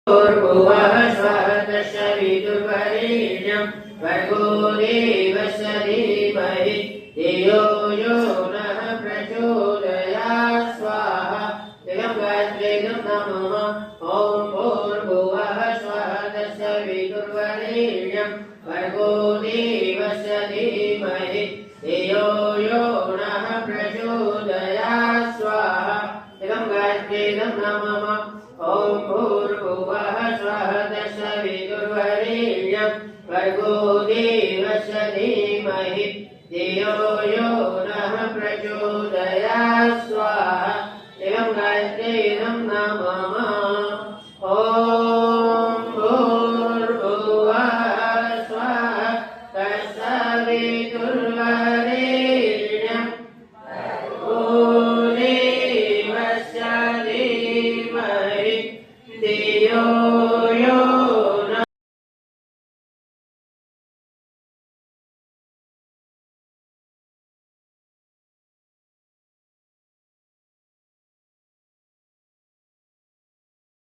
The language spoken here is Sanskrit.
भूर्भुवः स्वः तत्सवितुर्वरेण्यं भर्गो देवस्य धीमहि धियो यो नः प्रचोदयात् स्वाहा इदं गायत्रीदं नमः ॐ भूर्भुवः स्वः तत्सवितुर्वरेण्यं भर्गो देवस्य धीमहि धियो यो नः प्रचोदयात् स्वाहा इदं गायत्रीदं नमः ॐ भूर्भुवः स्वः तत्सवितुर्वरेण्यं भर्गो देवस्य धीमहि धियो यो नः प्रचोदयात् स्वाहा इदं गायत्रीदं नमः ॐ भूर्भुवः स्वः तत्सवितुर्वरेण्यं भर्गो देवस्य धीमहि धियो